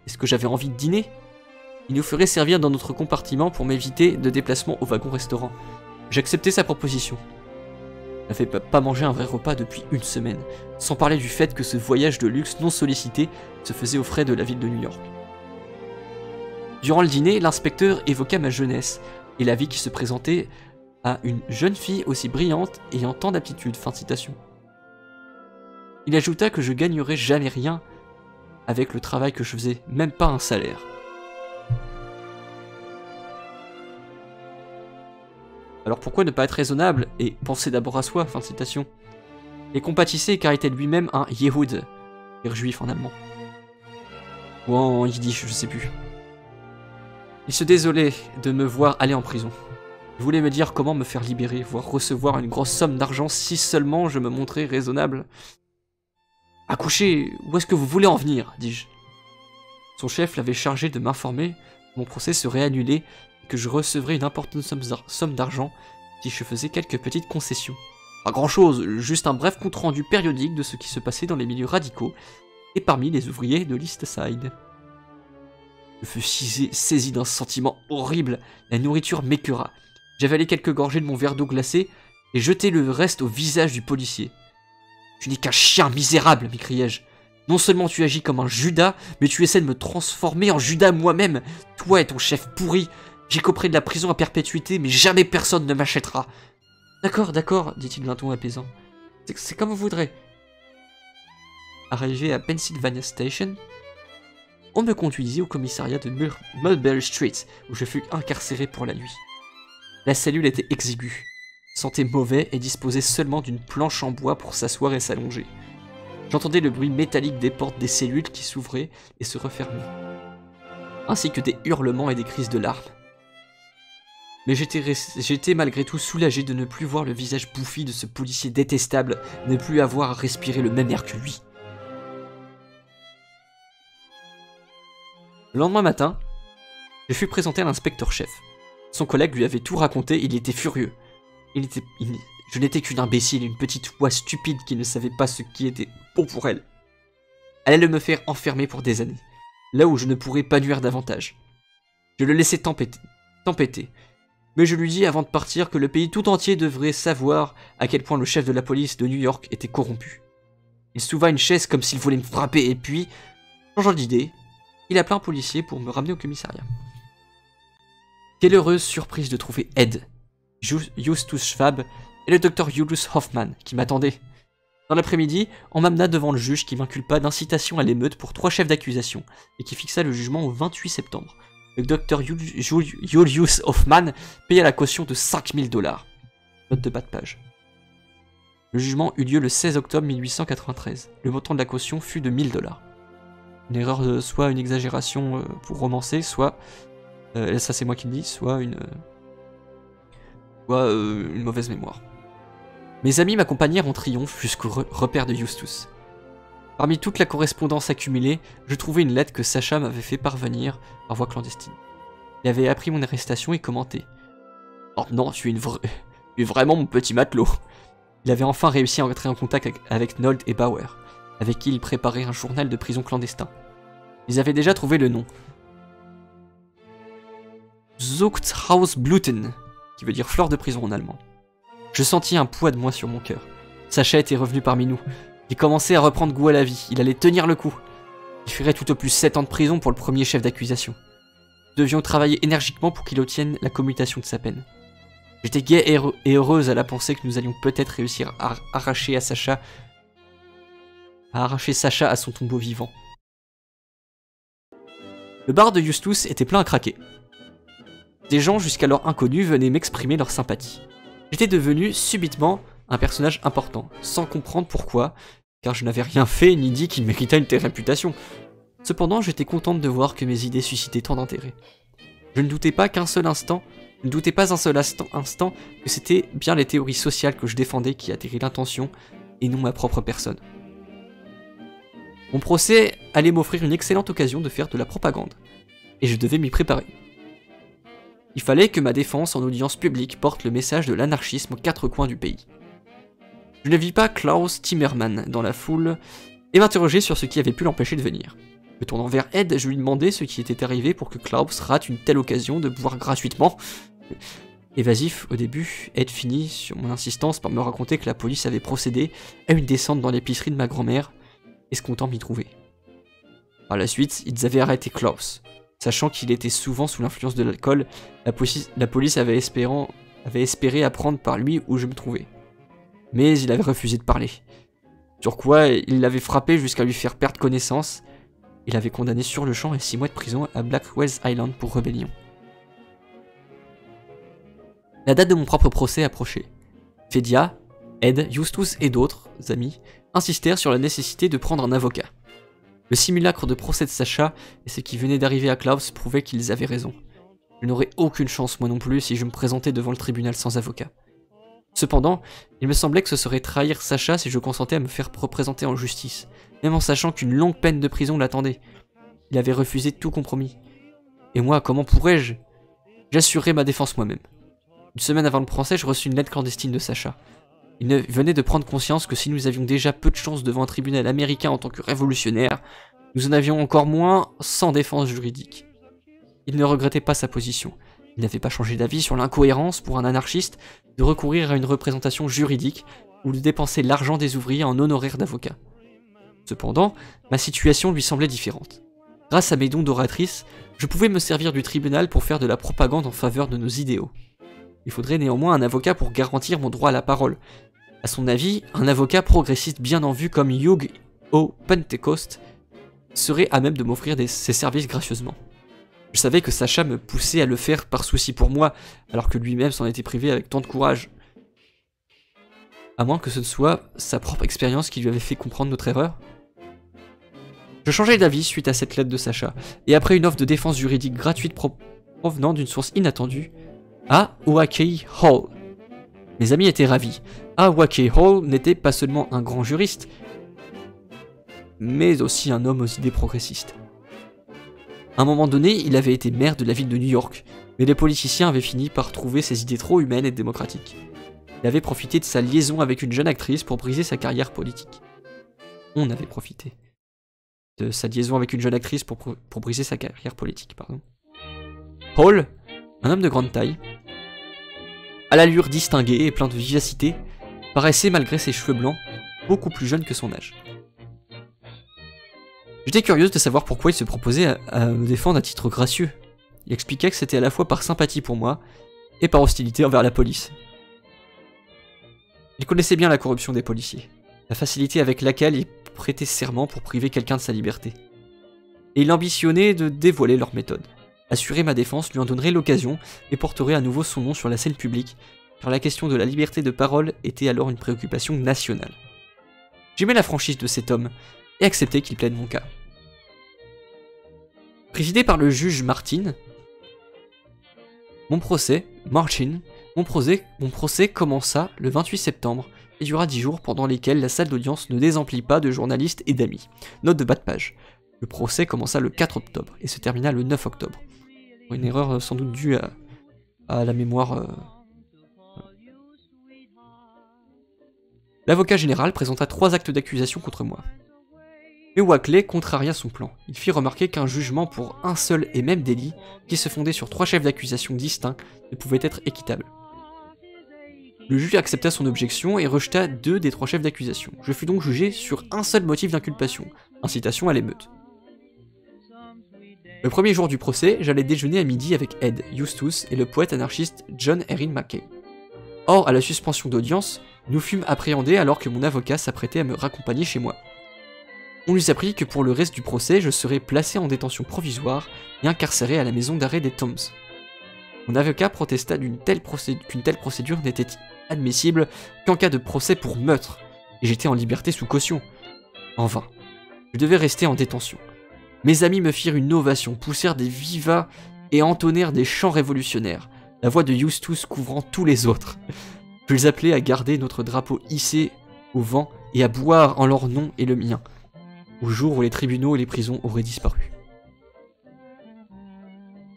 Est-ce que j'avais envie de dîner? Il nous ferait servir dans notre compartiment pour m'éviter de déplacement au wagon-restaurant. J'acceptai sa proposition. Je n'avais pas mangé un vrai repas depuis une semaine, sans parler du fait que ce voyage de luxe non sollicité se faisait aux frais de la ville de New York. Durant le dîner, l'inspecteur évoqua ma jeunesse et la vie qui se présentait à une jeune fille aussi brillante ayant tant d'aptitudes. Fin de citation. Il ajouta que je gagnerais jamais rien avec le travail que je faisais, même pas un salaire. Alors pourquoi ne pas être raisonnable et penser d'abord à soi, fin de citation. Et compatissait car était lui-même un Yehoud, c'est-à-dire juif en allemand. Ou en yiddish, je sais plus. Il se désolait de me voir aller en prison. Il voulait me dire comment me faire libérer, voire recevoir une grosse somme d'argent si seulement je me montrais raisonnable. Accouchez, où est-ce que vous voulez en venir, dis-je. Son chef l'avait chargé de m'informer que mon procès serait annulé et que je recevrais une importante somme d'argent si je faisais quelques petites concessions. Pas grand-chose, juste un bref compte-rendu périodique de ce qui se passait dans les milieux radicaux et parmi les ouvriers de l'East Side. Je fus saisi d'un sentiment horrible, la nourriture m'écœura. J'avalai quelques gorgées de mon verre d'eau glacée et jetai le reste au visage du policier. « Tu n'es qu'un chien misérable !» m'écriai-je. « Non seulement tu agis comme un Judas, mais tu essaies de me transformer en Judas moi-même. Toi et ton chef pourri. J'écoperai de la prison à perpétuité, mais jamais personne ne m'achètera. »« D'accord, d'accord, dit-il d'un ton apaisant. C'est comme vous voudrez. » Arrivé à Pennsylvania Station, on me conduisit au commissariat de Mulberry Street, où je fus incarcéré pour la nuit. La cellule était exiguë, sentait mauvais et disposait seulement d'une planche en bois pour s'asseoir et s'allonger. J'entendais le bruit métallique des portes des cellules qui s'ouvraient et se refermaient, ainsi que des hurlements et des crises de larmes. Mais j'étais malgré tout soulagé de ne plus voir le visage bouffi de ce policier détestable, ne plus avoir à respirer le même air que lui. Le lendemain matin, je fus présenté à l'inspecteur-chef. Son collègue lui avait tout raconté, il était furieux. Je n'étais qu'une imbécile, une petite oie stupide qui ne savait pas ce qui était bon pour elle. Elle allait me faire enfermer pour des années, là où je ne pourrais pas nuire davantage. Je le laissai tempêté. Mais je lui dis avant de partir que le pays tout entier devrait savoir à quel point le chef de la police de New York était corrompu. Il souleva une chaise comme s'il voulait me frapper et puis, changeant d'idée, il appela un policier pour me ramener au commissariat. Quelle heureuse surprise de trouver Ed, Justus Schwab et le docteur Julius Hoffman qui m'attendaient. Dans l'après-midi, on m'amena devant le juge qui m'inculpa d'incitation à l'émeute pour 3 chefs d'accusation et qui fixa le jugement au 28 septembre. Le docteur Julius Hoffman paya la caution de $5000. Note de bas de page. Le jugement eut lieu le 16 octobre 1893. Le montant de la caution fut de $1000. Une erreur, soit une exagération pour romancer, soit, ça c'est moi qui le dis, soit une mauvaise mémoire. Mes amis m'accompagnèrent en triomphe jusqu'au repère de Justus. Parmi toute la correspondance accumulée, je trouvai une lettre que Sacha m'avait fait parvenir par voie clandestine. Il avait appris mon arrestation et commenté. « Maintenant, tu es vraiment mon petit matelot !» Il avait enfin réussi à entrer en contact avec Nold et Bauer, avec qui il préparait un journal de prison clandestin. Ils avaient déjà trouvé le nom. Zuchthausblüten, qui veut dire fleur de prison en allemand. Je sentis un poids de moins sur mon cœur. Sacha était revenu parmi nous. Il commençait à reprendre goût à la vie. Il allait tenir le coup. Il ferait tout au plus 7 ans de prison pour le premier chef d'accusation. Nous devions travailler énergiquement pour qu'il obtienne la commutation de sa peine. J'étais gaie et heureuse à la pensée que nous allions peut-être réussir à arracher Sacha à son tombeau vivant. Le bar de Justus était plein à craquer. Des gens jusqu'alors inconnus venaient m'exprimer leur sympathie. J'étais devenu subitement un personnage important, sans comprendre pourquoi, car je n'avais rien fait ni dit qu'il méritait une telle réputation. Cependant, j'étais contente de voir que mes idées suscitaient tant d'intérêt. Je ne doutais pas un seul instant que c'était bien les théories sociales que je défendais qui attiraient l'intention, et non ma propre personne. Mon procès allait m'offrir une excellente occasion de faire de la propagande, et je devais m'y préparer. Il fallait que ma défense en audience publique porte le message de l'anarchisme aux 4 coins du pays. Je ne vis pas Klaus Timmerman dans la foule et m'interrogeais sur ce qui avait pu l'empêcher de venir. Me tournant vers Ed, je lui demandais ce qui était arrivé pour que Klaus rate une telle occasion de boire gratuitement. Évasif au début, Ed finit sur mon insistance par me raconter que la police avait procédé à une descente dans l'épicerie de ma grand-mère, escomptant m'y trouver. Par la suite, ils avaient arrêté Klaus. Sachant qu'il était souvent sous l'influence de l'alcool, la police avait espéré apprendre par lui où je me trouvais. Mais il avait refusé de parler. Sur quoi, il l'avait frappé jusqu'à lui faire perdre connaissance. Il avait condamné sur le champ à 6 mois de prison à Blackwell's Island pour rébellion. La date de mon propre procès approchait. Fedia, Ed, Justus et d'autres amis insistèrent sur la nécessité de prendre un avocat. Le simulacre de procès de Sacha et ce qui venait d'arriver à Klaus prouvaient qu'ils avaient raison. Je n'aurais aucune chance moi non plus si je me présentais devant le tribunal sans avocat. Cependant, il me semblait que ce serait trahir Sacha si je consentais à me faire représenter en justice, même en sachant qu'une longue peine de prison l'attendait. Il avait refusé tout compromis. Et moi, comment pourrais-je? J'assurerais ma défense moi-même. Une semaine avant le procès, je reçus une lettre clandestine de Sacha. Il venait de prendre conscience que si nous avions déjà peu de chance devant un tribunal américain en tant que révolutionnaires, nous en avions encore moins sans défense juridique. Il ne regrettait pas sa position. Il n'avait pas changé d'avis sur l'incohérence pour un anarchiste de recourir à une représentation juridique ou de dépenser l'argent des ouvriers en honoraires d'avocat. Cependant, ma situation lui semblait différente. Grâce à mes dons d'oratrice, je pouvais me servir du tribunal pour faire de la propagande en faveur de nos idéaux. Il faudrait néanmoins un avocat pour garantir mon droit à la parole. À son avis, un avocat progressiste bien en vue comme Hugh O. Pentecost serait à même de m'offrir ses services gracieusement. Je savais que Sacha me poussait à le faire par souci pour moi, alors que lui-même s'en était privé avec tant de courage. À moins que ce ne soit sa propre expérience qui lui avait fait comprendre notre erreur. Je changeai d'avis suite à cette lettre de Sacha, et après une offre de défense juridique gratuite provenant d'une source inattendue, à Oakey Hall. Mes amis étaient ravis. Oakey Hall n'était pas seulement un grand juriste, mais aussi un homme aux idées progressistes. À un moment donné, il avait été maire de la ville de New York, mais les politiciens avaient fini par trouver ses idées trop humaines et démocratiques. Il avait profité de sa liaison avec une jeune actrice pour briser sa carrière politique. On avait profité de sa liaison avec une jeune actrice pour briser sa carrière politique, pardon. Hall, Un homme de grande taille, à l'allure distinguée et plein de vivacité, paraissait malgré ses cheveux blancs beaucoup plus jeune que son âge. J'étais curieuse de savoir pourquoi il se proposait à me défendre à titre gracieux. Il expliquait que c'était à la fois par sympathie pour moi et par hostilité envers la police. Il connaissait bien la corruption des policiers, la facilité avec laquelle ils prêtaient serment pour priver quelqu'un de sa liberté. Et il ambitionnait de dévoiler leurs méthodes. Assurer ma défense lui en donnerait l'occasion et porterait à nouveau son nom sur la scène publique, car la question de la liberté de parole était alors une préoccupation nationale. J'aimais la franchise de cet homme et acceptais qu'il plaide mon cas. Présidé par le juge Martin, mon procès commença le 28 septembre et dura 10 jours pendant lesquels la salle d'audience ne désemplit pas de journalistes et d'amis. Note de bas de page. Le procès commença le 4 octobre et se termina le 9 octobre. Une erreur sans doute due à la mémoire. L'avocat général présenta 3 actes d'accusation contre moi. Mais Wackley contraria son plan. Il fit remarquer qu'un jugement pour un seul et même délit, qui se fondait sur 3 chefs d'accusation distincts, ne pouvait être équitable. Le juge accepta son objection et rejeta 2 des 3 chefs d'accusation. Je fus donc jugé sur un seul motif d'inculpation, incitation à l'émeute. Le premier jour du procès, j'allais déjeuner à midi avec Ed Eustace et le poète anarchiste John Erin Mackay. Or, à la suspension d'audience, nous fûmes appréhendés alors que mon avocat s'apprêtait à me raccompagner chez moi. On nous apprit que pour le reste du procès, je serais placé en détention provisoire et incarcéré à la maison d'arrêt des Tombs. Mon avocat protesta qu'une telle procédure n'était admissible qu'en cas de procès pour meurtre, et j'étais en liberté sous caution. En vain. Je devais rester en détention. Mes amis me firent une ovation, poussèrent des vivas et entonnèrent des chants révolutionnaires, la voix de Eustace couvrant tous les autres. Je les appelais à garder notre drapeau hissé au vent et à boire en leur nom et le mien, au jour où les tribunaux et les prisons auraient disparu.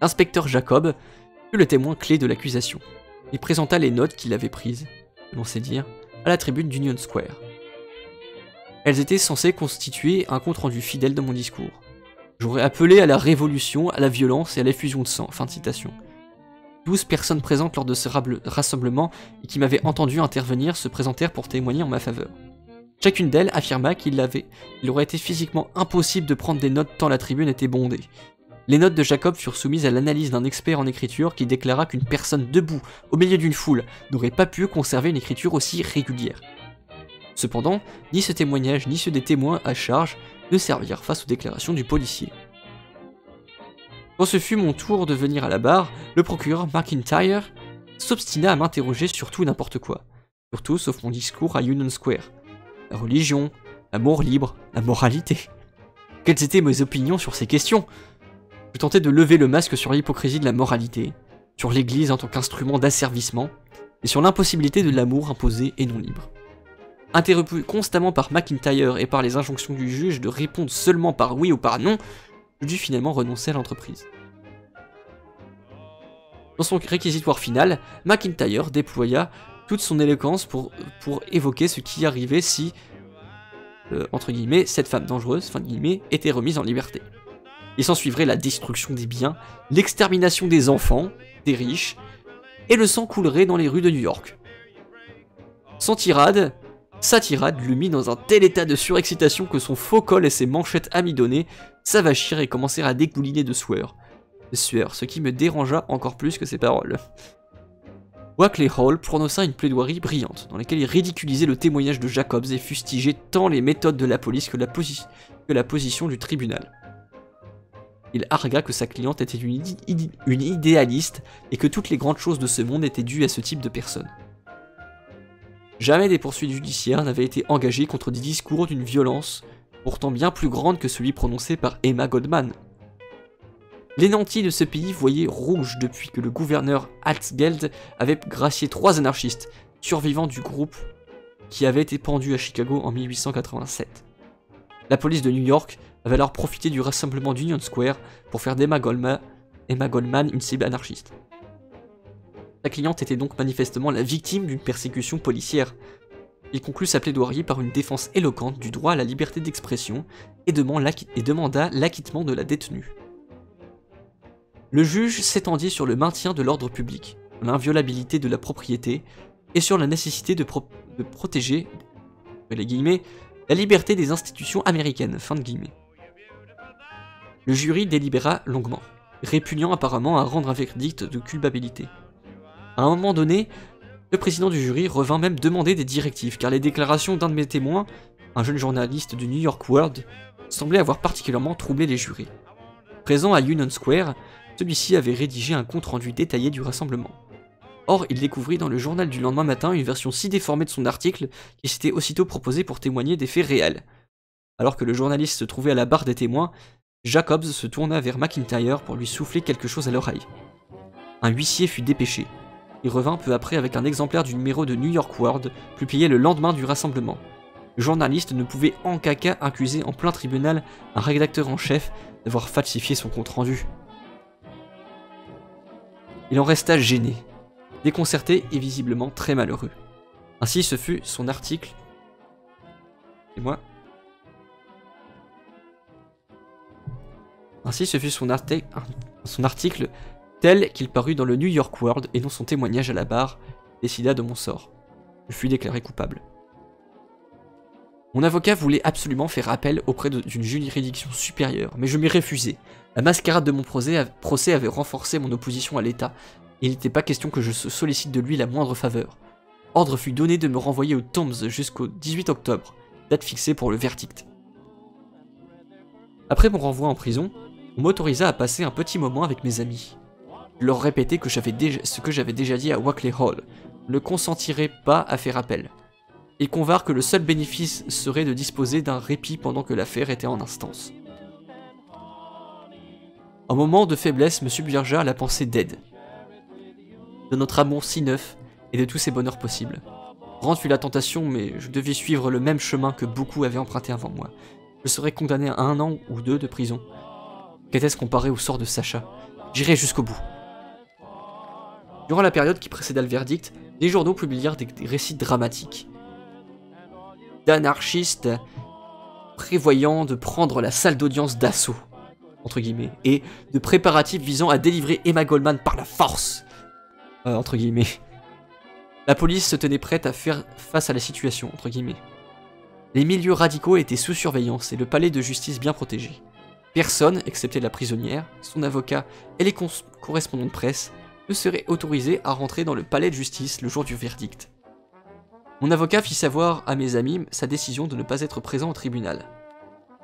L'inspecteur Jacob fut le témoin clé de l'accusation. Il présenta les notes qu'il avait prises, selon ses dires, à la tribune d'Union Square. Elles étaient censées constituer un compte-rendu fidèle de mon discours. J'aurais appelé à la révolution, à la violence et à l'effusion de sang. Fin de citation. 12 personnes présentes lors de ce rassemblement et qui m'avaient entendu intervenir se présentèrent pour témoigner en ma faveur. Chacune d'elles affirma qu'il aurait été physiquement impossible de prendre des notes tant la tribune était bondée. Les notes de Jacob furent soumises à l'analyse d'un expert en écriture qui déclara qu'une personne debout, au milieu d'une foule, n'aurait pas pu conserver une écriture aussi régulière. Cependant, ni ce témoignage ni ceux des témoins à charge ne servirent face aux déclarations du policier. Quand ce fut mon tour de venir à la barre, le procureur McIntyre s'obstina à m'interroger sur tout et n'importe quoi, surtout sauf mon discours à Union Square. La religion, l'amour libre, la moralité. Quelles étaient mes opinions sur ces questions? Je tentais de lever le masque sur l'hypocrisie de la moralité, sur l'église en tant qu'instrument d'asservissement, et sur l'impossibilité de l'amour imposé et non libre. Interrompu constamment par McIntyre et par les injonctions du juge de répondre seulement par oui ou par non, je dus finalement renoncer à l'entreprise. Dans son réquisitoire final, McIntyre déploya toute son éloquence pour évoquer ce qui arrivait si, entre guillemets, cette femme dangereuse, fin de guillemets, était remise en liberté. Il s'ensuivrait la destruction des biens, l'extermination des enfants, des riches, et le sang coulerait dans les rues de New York. Sa tirade le mit dans un tel état de surexcitation que son faux col et ses manchettes amidonnées s'avachirent et commencèrent à dégouliner de sueur, ce qui me dérangea encore plus que ses paroles. Wackley Hall prononça une plaidoirie brillante, dans laquelle il ridiculisait le témoignage de Jacobs et fustigeait tant les méthodes de la police que la position du tribunal. Il argua que sa cliente était une idéaliste et que toutes les grandes choses de ce monde étaient dues à ce type de personne. Jamais des poursuites judiciaires n'avaient été engagées contre des discours d'une violence pourtant bien plus grande que celui prononcé par Emma Goldman. Les nantis de ce pays voyaient rouge depuis que le gouverneur Altgeld avait gracié 3 anarchistes, survivants du groupe qui avait été pendu à Chicago en 1887. La police de New York avait alors profité du rassemblement d'Union Square pour faire d'Emma Goldman une cible anarchiste. Sa cliente était donc manifestement la victime d'une persécution policière. Il conclut sa plaidoirie par une défense éloquente du droit à la liberté d'expression et demanda l'acquittement de la détenue. Le juge s'étendit sur le maintien de l'ordre public, l'inviolabilité de la propriété et sur la nécessité de protéger les guillemets, la liberté des institutions américaines. Fin de guillemets. Le jury délibéra longuement, répugnant apparemment à rendre un verdict de culpabilité. À un moment donné, le président du jury revint même demander des directives, car les déclarations d'un de mes témoins, un jeune journaliste du New York World, semblaient avoir particulièrement troublé les jurés. Présent à Union Square, celui-ci avait rédigé un compte-rendu détaillé du rassemblement. Or, il découvrit dans le journal du lendemain matin une version si déformée de son article qu'il s'était aussitôt proposé pour témoigner des faits réels. Alors que le journaliste se trouvait à la barre des témoins, Jacobs se tourna vers McIntyre pour lui souffler quelque chose à l'oreille. Un huissier fut dépêché. Il revint peu après avec un exemplaire du numéro de New York World, publié le lendemain du rassemblement. Le journaliste ne pouvait en caca accuser en plein tribunal un rédacteur en chef d'avoir falsifié son compte-rendu. Il en resta gêné, déconcerté et visiblement très malheureux. Ainsi ce fut son article. Et moi. Ainsi ce fut son article tel qu'il parut dans le New York World et non son témoignage à la barre décida de mon sort. Je fus déclaré coupable. Mon avocat voulait absolument faire appel auprès d'une juridiction supérieure, mais je m'y refusai. La mascarade de mon procès avait renforcé mon opposition à l'État, et il n'était pas question que je sollicite de lui la moindre faveur. Ordre fut donné de me renvoyer au Tombs jusqu'au 18 octobre, date fixée pour le verdict. Après mon renvoi en prison, on m'autorisa à passer un petit moment avec mes amis. Je leur répétais ce que j'avais déjà dit à Wackley Hall, ne consentirais pas à faire appel. Ils convinrent que le seul bénéfice serait de disposer d'un répit pendant que l'affaire était en instance. Un moment de faiblesse me submergea à la pensée d'Ed, de notre amour si neuf et de tous ses bonheurs possibles. Grande fut la tentation, mais je devais suivre le même chemin que beaucoup avaient emprunté avant moi. Je serais condamné à 1 an ou 2 de prison. Qu'était-ce comparé au sort de Sacha? J'irai jusqu'au bout. Durant la période qui précéda le verdict, les journaux publièrent des récits dramatiques d'anarchistes prévoyant de prendre la salle d'audience d'assaut, entre guillemets, et de préparatifs visant à délivrer Emma Goldman par la force, entre guillemets. La police se tenait prête à faire face à la situation, entre guillemets. Les milieux radicaux étaient sous surveillance et le palais de justice bien protégé. Personne, excepté la prisonnière, son avocat et les correspondants de presse, ne serait autorisé à rentrer dans le palais de justice le jour du verdict. Mon avocat fit savoir à mes amis sa décision de ne pas être présent au tribunal,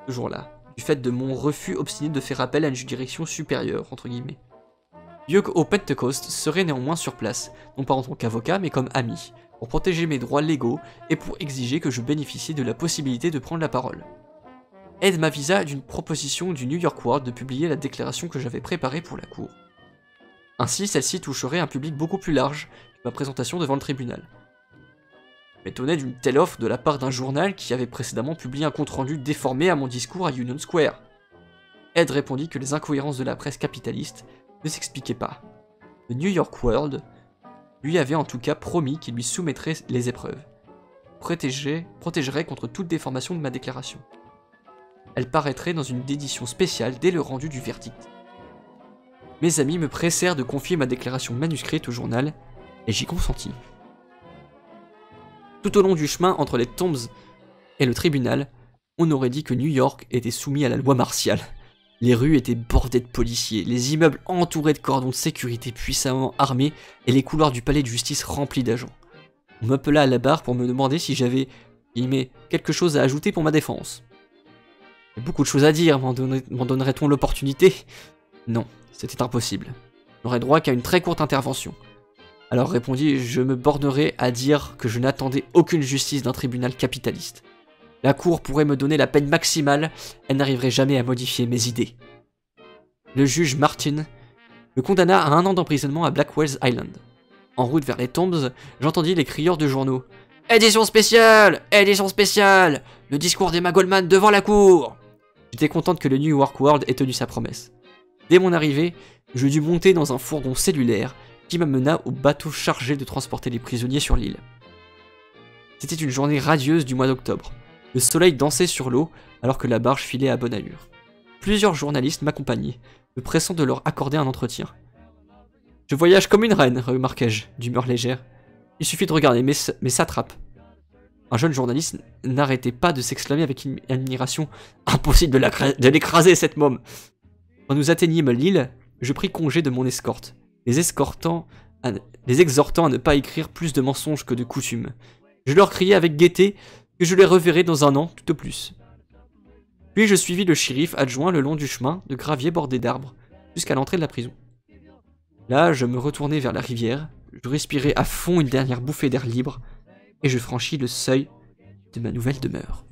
ce jour-là, du fait de mon refus obstiné de faire appel à une juridiction supérieure, entre guillemets. Hugh O'Pentecost serait néanmoins sur place, non pas en tant qu'avocat, mais comme ami, pour protéger mes droits légaux et pour exiger que je bénéficie de la possibilité de prendre la parole. Ed m'avisa d'une proposition du New York World de publier la déclaration que j'avais préparée pour la cour. Ainsi, celle-ci toucherait un public beaucoup plus large que ma présentation devant le tribunal. Je m'étonnais d'une telle offre de la part d'un journal qui avait précédemment publié un compte-rendu déformé à mon discours à Union Square. Ed répondit que les incohérences de la presse capitaliste ne s'expliquaient pas. Le New York World lui avait en tout cas promis qu'il lui soumettrait les épreuves, protégerait contre toute déformation de ma déclaration. Elle paraîtrait dans une édition spéciale dès le rendu du verdict. Mes amis me pressèrent de confier ma déclaration manuscrite au journal, et j'y consentis. Tout au long du chemin entre les Tombs et le tribunal, on aurait dit que New York était soumis à la loi martiale. Les rues étaient bordées de policiers, les immeubles entourés de cordons de sécurité puissamment armés et les couloirs du palais de justice remplis d'agents. On m'appela à la barre pour me demander si j'avais quelque chose à ajouter pour ma défense. Il y a beaucoup de choses à dire, m'en donnerait-on l'opportunité? Non, c'était impossible. J'aurais droit qu'à une très courte intervention. Alors répondis, je me bornerai à dire que je n'attendais aucune justice d'un tribunal capitaliste. La cour pourrait me donner la peine maximale, elle n'arriverait jamais à modifier mes idées. Le juge Martin me condamna à 1 an d'emprisonnement à Blackwell's Island. En route vers les Tombs, j'entendis les crieurs de journaux. « Édition spéciale! Édition spéciale! Le discours d'Emma Goldman devant la cour !» J'étais contente que le New York World ait tenu sa promesse. Dès mon arrivée, je dus monter dans un fourgon cellulaire qui m'amena au bateau chargé de transporter les prisonniers sur l'île. C'était une journée radieuse du mois d'octobre. Le soleil dansait sur l'eau alors que la barge filait à bonne allure. plusieurs journalistes m'accompagnaient, me pressant de leur accorder un entretien. « Je voyage comme une reine, remarquai-je, d'humeur légère. Il suffit de regarder mes satrapes. » Un jeune journaliste n'arrêtait pas de s'exclamer avec une admiration. « Impossible de l'écraser, cette môme !» Quand nous atteignîmes l'île, je pris congé de mon escorte, les exhortant à ne pas écrire plus de mensonges que de coutume. Je leur criai avec gaieté que je les reverrais dans un an, tout au plus. Puis je suivis le shérif adjoint le long du chemin de gravier bordé d'arbres, jusqu'à l'entrée de la prison. Là, je me retournai vers la rivière, je respirai à fond une dernière bouffée d'air libre, et je franchis le seuil de ma nouvelle demeure.